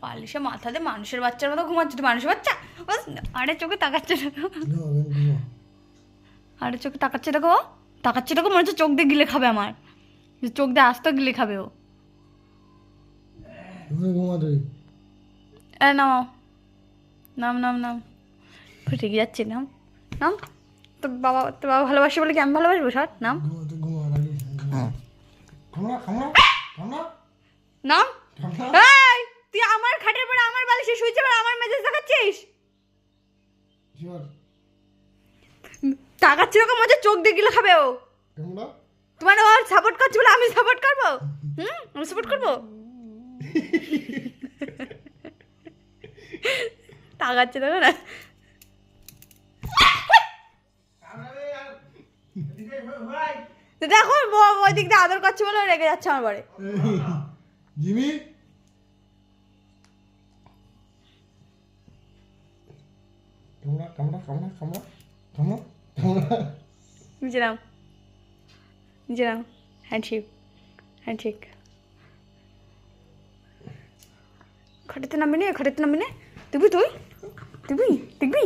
বালিশে মাথা দিয়ে মানুষের বাচ্চার মতো ঘুমাচ্ছে, তুই মানুষের বাচ্চা। আরে চোখে তাকাচ্ছে দেখো, আরে চোখে তাকাচ্ছে দেখো, তাকাচ্ছে দেখো, মনে হচ্ছে চোখ দিয়ে গিলে খাবে আমার, চোখ দিয়ে আস্ত গিলে খাবে ও। এ নামাও, নাম নাম নাম, ফেটে যাচ্ছে, নাম নাম। তোর বাবা ভালোবাসে বলে কি আমি ভালোবাসবো? সর নাম নাম। এই তুই আমার খাটের পরে আমার বালিশে শুয়েছে আর আমার মেজাজ দেখাচ্ছিস। তাকাচ্ছি ওকে, মজা চোখ দিয়ে গিলে খাবে ও। তোমার ওর সাপোর্ট করছি বলে আমি সাপোর্ট করবো? আমি সাপোর্ট করবো? তাকাচ্ছে দেখো না, দেখো ওই দিক দিয়ে আদর করছে বলে রেগে যাচ্ছে আমার বাড়ি। জিমি নিচে নাম, নিচে নাম, হ্যান্ডশেক হ্যান্ডশেক। খাটেতে নামবি না, খাটেতে নামবি না, দেখবি তুই, দেখবি দেখবি।